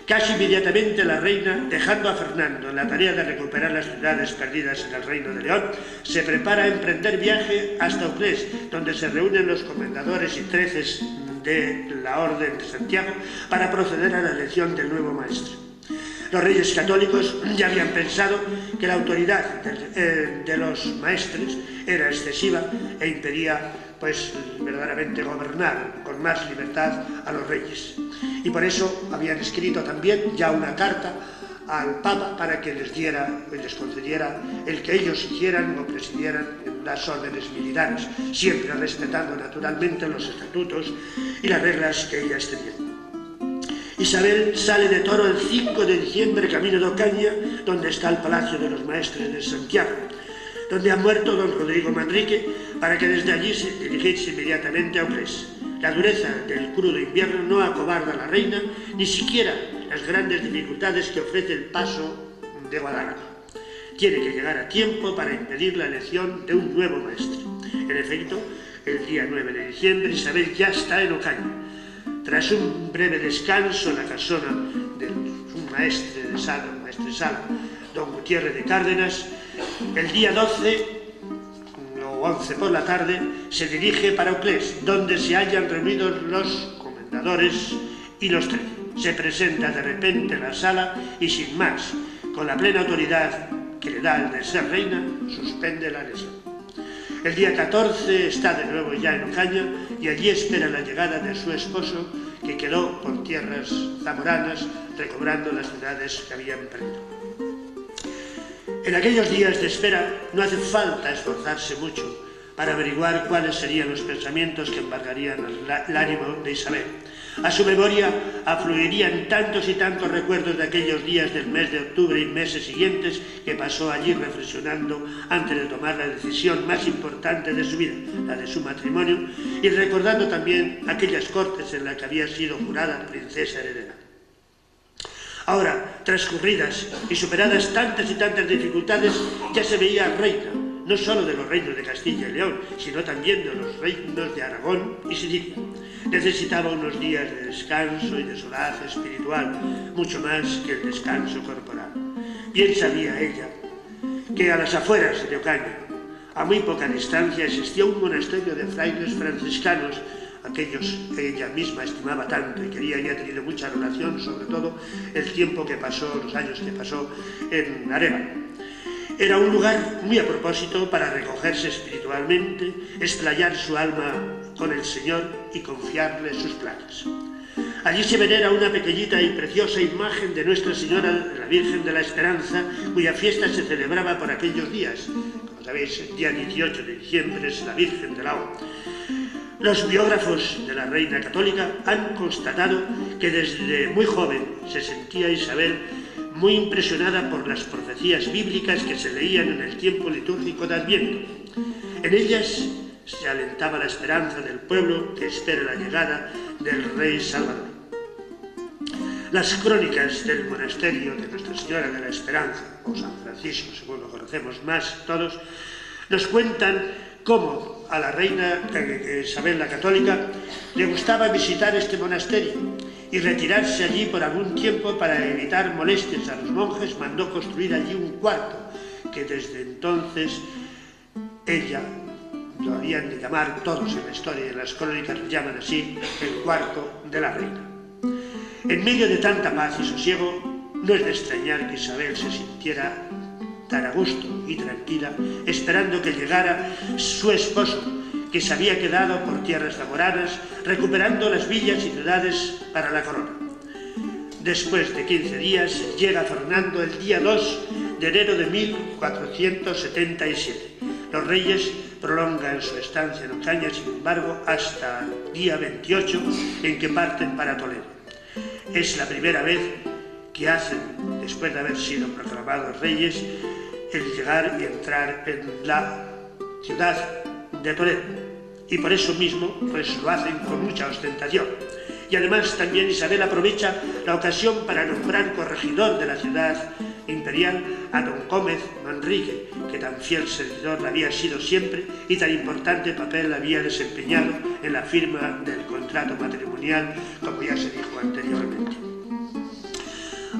[SPEAKER 2] Casi inmediatamente la reina, dejando a Fernando en la tarea de recuperar las ciudades perdidas en el Reino de León, se prepara a emprender viaje hasta Auclés, donde se reúnen los comendadores y treces de la Orden de Santiago para proceder a la elección del nuevo maestre. Los reyes católicos ya habían pensado que la autoridad de los maestres era excesiva e impedía verdaderamente gobernar con más libertad a los reyes. Y por eso habían escrito también ya una carta al Papa para que les diera y les concediera el que ellos hicieran o presidieran en las órdenes militares, siempre respetando naturalmente los estatutos y las reglas que ellas tenían. Isabel sale de Toro el 5 de diciembre camino de Ocaña, donde está el Palacio de los Maestres de Santiago, donde ha muerto don Rodrigo Manrique, para que desde allí se dirigiese inmediatamente a Auclés. La dureza del crudo invierno no acobarda a la reina, ni siquiera las grandes dificultades que ofrece el paso de Guadalajara. Tiene que llegar a tiempo para impedir la elección de un nuevo maestre. En efecto, el día 9 de diciembre Isabel ya está en Ocaña. Tras un breve descanso en la casona de un maestre de sala, don Gutiérrez de Cárdenas, el día 12 o 11 por la tarde se dirige para Auclés, donde se hallan reunidos los comendadores y los 13. Se presenta de repente en la sala y sin más, con la plena autoridad que le da el de ser reina, suspende la elección. El día 14 está de nuevo ya en Ocaña y allí espera la llegada de su esposo, que quedó por tierras zamoranas recobrando las ciudades que habían perdido. En aquellos días de espera no hace falta esforzarse mucho para averiguar cuáles serían los pensamientos que embargarían el ánimo de Isabel. A su memoria afluirían tantos y tantos recuerdos de aquellos días del mes de octubre y meses siguientes que pasó allí reflexionando antes de tomar la decisión más importante de su vida, la de su matrimonio, y recordando también aquellas cortes en las que había sido jurada princesa heredera. Ahora, transcurridas y superadas tantas y tantas dificultades, ya se veía reina, no solo de los reinos de Castilla y León, sino también de los reinos de Aragón y Sicilia. Necesitaba unos días de descanso y de solaz espiritual, mucho más que el descanso corporal. Bien sabía ella que a las afueras de Ocaña, a muy poca distancia, existía un monasterio de frailes franciscanos, aquellos que ella misma estimaba tanto y que había tenido mucha relación, sobre todo el tiempo que pasó, los años que pasó en Arévalo. Era un lugar muy a propósito para recogerse espiritualmente, explayar su alma con el Señor y confiarle sus planes. Allí se venera una pequeñita y preciosa imagen de Nuestra Señora, de la Virgen de la Esperanza, cuya fiesta se celebraba por aquellos días. Como sabéis, el día 18 de diciembre es la Virgen de la O. Los biógrafos de la reina católica han constatado que desde muy joven se sentía Isabel muy impresionada por las profecías bíblicas que se leían en el tiempo litúrgico de Adviento. En ellas se alentaba la esperanza del pueblo que espera la llegada del Rey Salvador. Las crónicas del monasterio de Nuestra Señora de la Esperanza, o San Francisco, según lo conocemos más todos, nos cuentan cómo a la reina Isabel la Católica le gustaba visitar este monasterio y retirarse allí por algún tiempo para evitar molestias a los monjes. Mandó construir allí un cuarto que desde entonces ella, lo habían de llamar todos en la historia y en las crónicas lo llaman así, el cuarto de la reina. En medio de tanta paz y sosiego, no es de extrañar que Isabel se sintiera tan a gusto y tranquila, esperando que llegara su esposo, que se había quedado por tierras zamoranas, recuperando las villas y ciudades para la corona. Después de 15 días, llega Fernando el día 2 de enero de 1477. Los reyes prolongan su estancia en Ocaña, sin embargo, hasta el día 28, en que parten para Toledo. Es la primera vez que hacen, después de haber sido proclamados reyes, el llegar y entrar en la ciudad de Toledo. Y por eso mismo pues lo hacen con mucha ostentación. Y además también Isabel aprovecha la ocasión para nombrar corregidor de la ciudad imperial a don Gómez Manrique, que tan fiel servidor le había sido siempre y tan importante papel había desempeñado en la firma del contrato matrimonial, como ya se dijo anteriormente.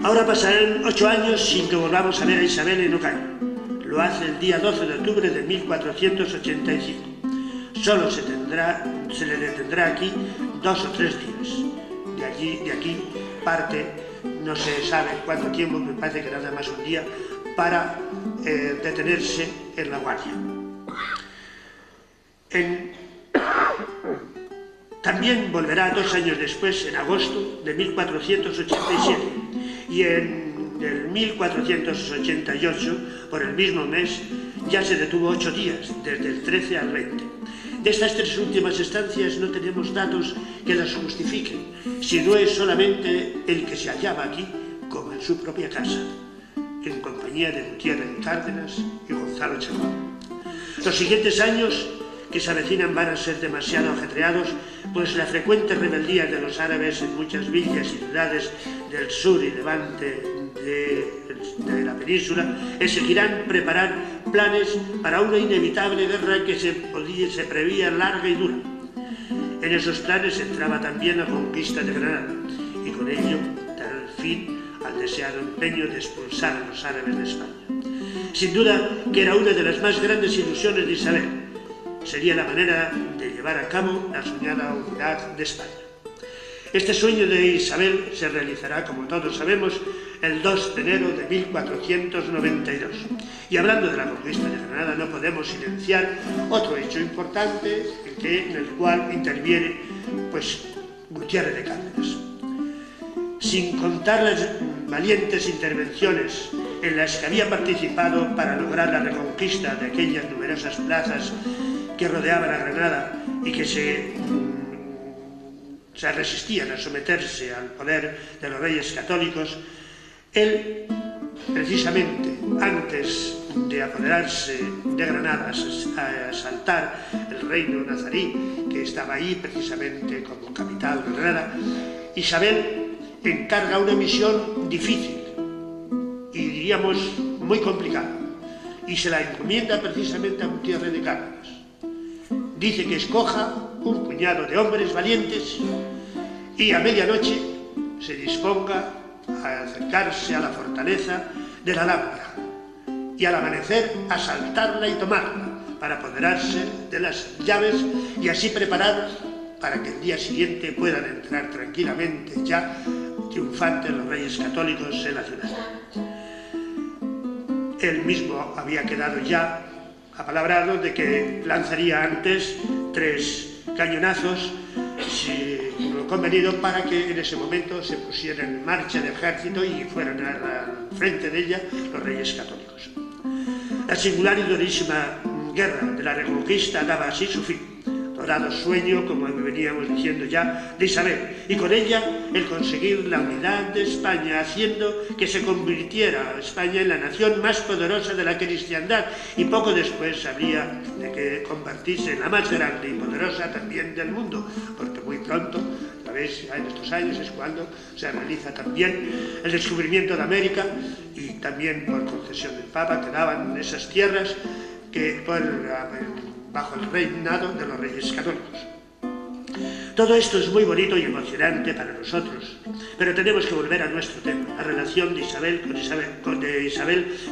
[SPEAKER 2] Ahora pasarán 8 años sin que volvamos a ver a Isabel en Ocaña. Lo hace el día 12 de octubre de 1485. Solo se le detendrá aquí 2 o 3 días. De aquí parte, no se sabe cuánto tiempo, me parece que nada más un día, para detenerse en La Guardia. También volverá 2 años después, en agosto de 1487, y en el 1488, por el mismo mes, ya se detuvo 8 días, desde el 13 al 20. De estas 3 últimas estancias no tenemos datos que las justifiquen, si no es solamente el que se hallaba aquí, como en su propia casa, en compañía de Gutiérrez de Cárdenas y Gonzalo Chacón. Los siguientes años que se avecinan van a ser demasiado ajetreados, pues la frecuente rebeldía de los árabes en muchas villas y ciudades del sur y levante de la península exigirán preparar planes para una inevitable guerra que se preveía larga y dura. En esos planes entraba también la conquista de Granada y con ello dar fin al deseado empeño de expulsar a los árabes de España. Sin duda que era una de las más grandes ilusiones de Isabel. Sería la manera de llevar a cabo la soñada unidad de España. Este sueño de Isabel se realizará, como todos sabemos, el 2 de enero de 1492. Y hablando de la conquista de Granada, no podemos silenciar otro hecho importante en el cual interviene Gutiérrez de Cárdenas. Sin contar las valientes intervenciones en las que había participado para lograr la reconquista de aquellas numerosas plazas que rodeaban a Granada y que se resistían a someterse al poder de los reyes católicos, él, precisamente antes de apoderarse de Granada, a asaltar el reino nazarí, que estaba ahí precisamente como capital de Granada, Isabel encarga una misión difícil y diríamos muy complicada, y se la encomienda precisamente a Gutiérrez de Cárdenas. Dice que escoja un puñado de hombres valientes y a medianoche se disponga a acercarse a la fortaleza de la Alhambra y al amanecer asaltarla y tomarla para apoderarse de las llaves y así preparar para que el día siguiente puedan entrar tranquilamente ya triunfantes los reyes católicos en la ciudad. Él mismo había quedado ya apalabrado de que lanzaría antes 3 cañonazos lo convenido para que en ese momento se pusiera en marcha el ejército y fueran al frente de ella los reyes católicos. La singular y durísima guerra de la Reconquista daba así su fin. Dorado sueño, como veníamos diciendo ya, de Isabel, y con ella el conseguir la unidad de España, haciendo que se convirtiera España en la nación más poderosa de la cristiandad, y poco después habría de que convertirse en la más grande y poderosa también del mundo, porque muy pronto, a veces en estos años, es cuando se realiza también el descubrimiento de América, y también por concesión del Papa quedaban esas tierras que bajo el reinado de los reyes católicos. Todo esto es muy bonito y emocionante para nosotros, pero tenemos que volver a nuestro tema, la relación de Isabel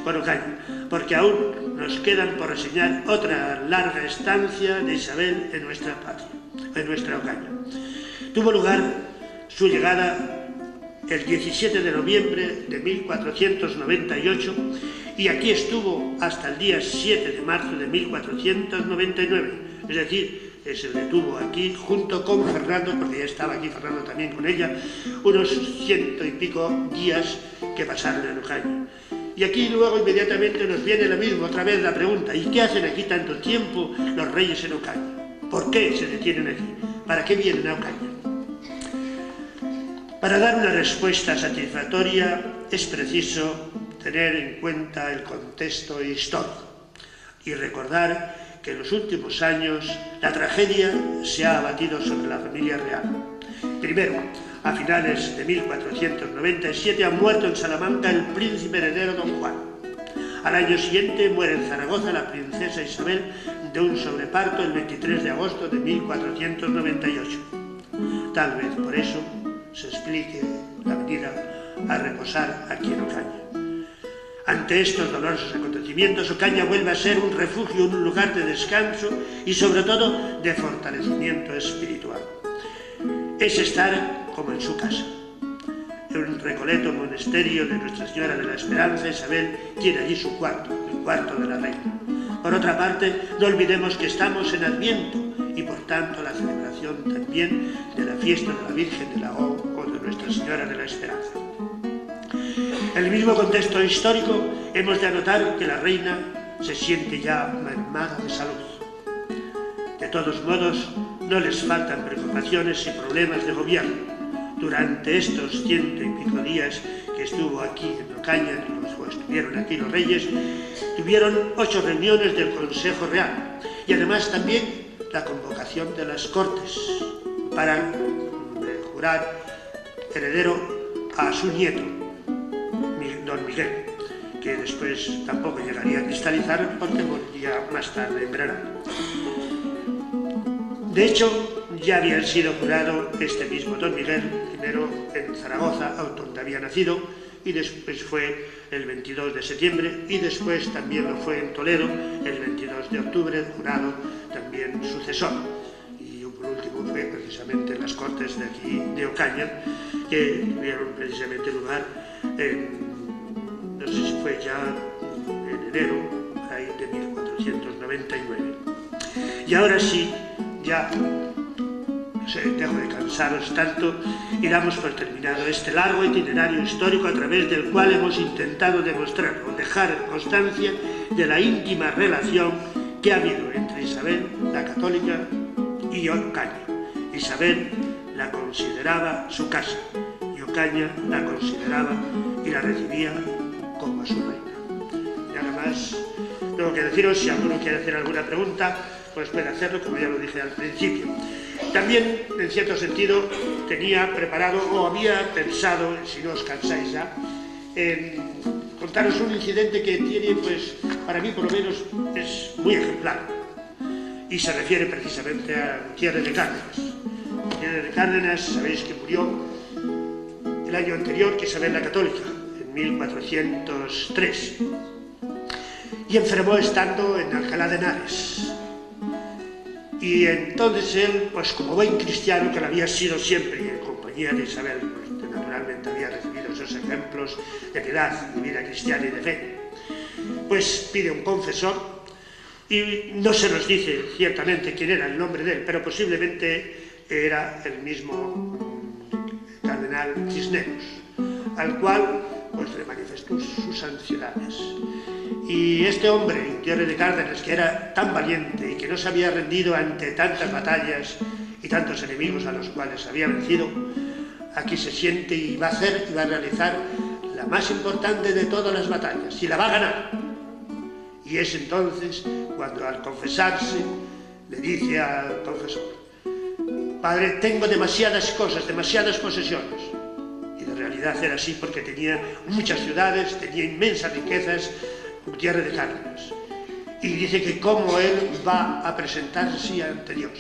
[SPEAKER 2] con Ocaña, porque aún nos quedan por reseñar otra larga estancia de Isabel en nuestra patria, en nuestra Ocaña. Tuvo lugar su llegada el 17 de noviembre de 1498 y aquí estuvo hasta el día 7 de marzo de 1499, es decir, se detuvo aquí junto con Fernando, porque ya estaba aquí Fernando también con ella, unos 100 y pico días que pasaron en Ocaña. Y aquí luego inmediatamente nos viene lo mismo, otra vez la pregunta, ¿y qué hacen aquí tanto tiempo los reyes en Ocaña? ¿Por qué se detienen aquí? ¿Para qué vienen a Ocaña? Para dar una respuesta satisfactoria es preciso tener en cuenta el contexto histórico y recordar que en los últimos años la tragedia se ha abatido sobre la familia real. Primero, a finales de 1497 ha muerto en Salamanca el príncipe heredero don Juan. Al año siguiente muere en Zaragoza la princesa Isabel de un sobreparto el 23 de agosto de 1498. Tal vez por eso se explique la venida a reposar aquí en Ocaña. Ante estos dolorosos acontecimientos, Ocaña vuelve a ser un refugio, un lugar de descanso y sobre todo de fortalecimiento espiritual. Es estar como en su casa. En un recoleto monasterio de Nuestra Señora de la Esperanza, Isabel tiene allí su cuarto, el cuarto de la reina. Por otra parte, no olvidemos que estamos en Adviento y por tanto la celebración también de la fiesta de la Virgen de la O o de Nuestra Señora de la Esperanza. En el mismo contexto histórico hemos de anotar que la reina se siente ya mermada de salud. De todos modos, no les faltan preocupaciones y problemas de gobierno. Durante estos 100 y pico días que estuvo aquí en Ocaña, o estuvieron aquí los reyes, tuvieron 8 reuniones del Consejo Real y además también la convocación de las Cortes para jurar heredero a su nieto, don Miguel, que después tampoco llegaría a cristalizar porque moriría más tarde en verano. De hecho, ya había sido jurado este mismo don Miguel, primero en Zaragoza, donde había nacido, y después fue el 22 de septiembre, y después también lo fue en Toledo, el 22 de octubre, jurado también sucesor. Y por último fue precisamente en las Cortes de aquí de Ocaña, que tuvieron precisamente lugar no sé si fue ya en enero ahí de 1499. Y ahora sí, ya dejo de cansaros tanto y damos por terminado este largo itinerario histórico a través del cual hemos intentado demostrar o dejar constancia de la íntima relación que ha habido entre Isabel la Católica y Ocaña. Isabel la consideraba su casa y Ocaña la consideraba y la recibía como a su reina. Y nada más tengo que deciros, si alguno quiere hacer alguna pregunta, pues puede hacerlo, como ya lo dije al principio. También, en cierto sentido, tenía preparado o había pensado, si no os cansáis ya, en contaros un incidente que tiene, pues, para mí por lo menos, es muy ejemplar. Y se refiere precisamente a Gutiérrez de Cárdenas. Gutiérrez de Cárdenas, sabéis que murió el año anterior que Isabel la Católica, en 1403. Y enfermó estando en Alcalá de Henares. Y entonces él, pues como buen cristiano que lo había sido siempre y en compañía de Isabel, pues naturalmente había recibido esos ejemplos de piedad, de vida cristiana y de fe, pues pide un confesor y no se nos dice ciertamente quién era el nombre de él, pero posiblemente era el mismo cardenal Cisneros, al cual pues le manifestó sus ansiedades. Y este hombre, Gutiérrez de Cárdenas, que era tan valiente y que no se había rendido ante tantas batallas y tantos enemigos a los cuales había vencido, aquí se siente y va a hacer y va a realizar la más importante de todas las batallas, y la va a ganar. Y es entonces cuando al confesarse le dice al confesor: Padre, tengo demasiadas cosas, demasiadas posesiones. Y de realidad era así, porque tenía muchas ciudades, tenía inmensas riquezas, Gutiérrez de Cárdenas. Y dice que cómo él va a presentarse ante Dios.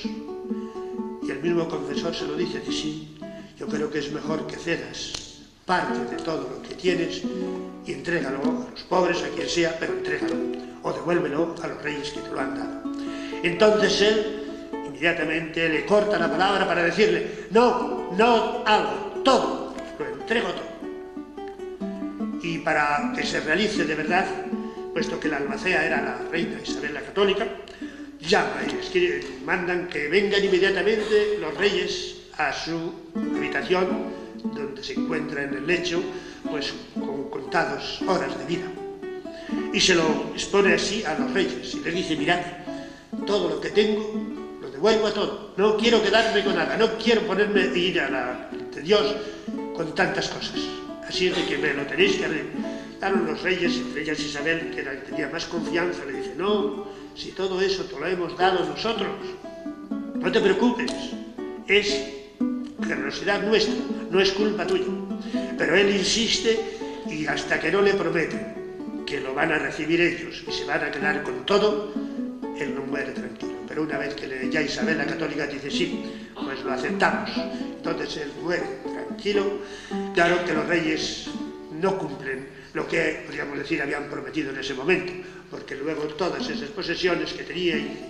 [SPEAKER 2] Y el mismo confesor se lo dice: sí, yo creo que es mejor que cedas parte de todo lo que tienes y entrégalo a los pobres, a quien sea, pero entrégalo o devuélvelo a los reyes que te lo han dado. Entonces él inmediatamente le corta la palabra para decirle: no hago todo, lo entrego todo. Y para que se realice de verdad, puesto que la albacea era la reina Isabel la Católica, llama y mandan que vengan inmediatamente los reyes a su habitación, donde se encuentra en el lecho, pues con contadas horas de vida. Y se lo expone así a los reyes y les dice: mirad, todo lo que tengo lo devuelvo a todo, no quiero quedarme con nada, no quiero ponerme a ir ante Dios con tantas cosas, así es de que me lo tenéis que arreglar. Claro, los reyes, entre ellas Isabel, que tenía más confianza, le dice: no, si todo eso te lo hemos dado nosotros, no te preocupes, es generosidad nuestra, no es culpa tuya. Pero él insiste, y hasta que no le prometen que lo van a recibir ellos y se van a quedar con todo, él no muere tranquilo. Pero una vez que ya Isabel la Católica dice: sí, pues lo aceptamos, entonces él muere tranquilo. tranquilo. Claro que los reyes no cumplen lo que, podríamos decir, habían prometido en ese momento, porque luego todas esas posesiones que tenía y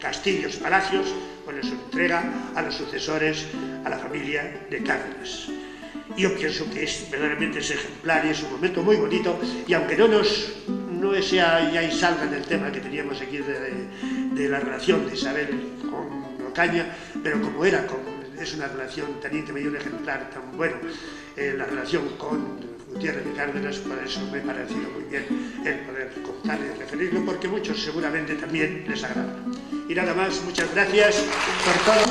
[SPEAKER 2] castillos, palacios, pues los entrega a los sucesores, a la familia de Cárdenas. Yo pienso que verdaderamente es ejemplar y es un momento muy bonito, y aunque no sea ya y salga del tema que teníamos aquí de la relación de Isabel con Ocaña, pero como es una relación tan íntima y un ejemplar tan bueno, la relación con Gutiérrez de Cárdenas, por eso me ha parecido muy bien el poder contar y referirlo, porque muchos seguramente también les agrada. Y nada más, muchas gracias por todo.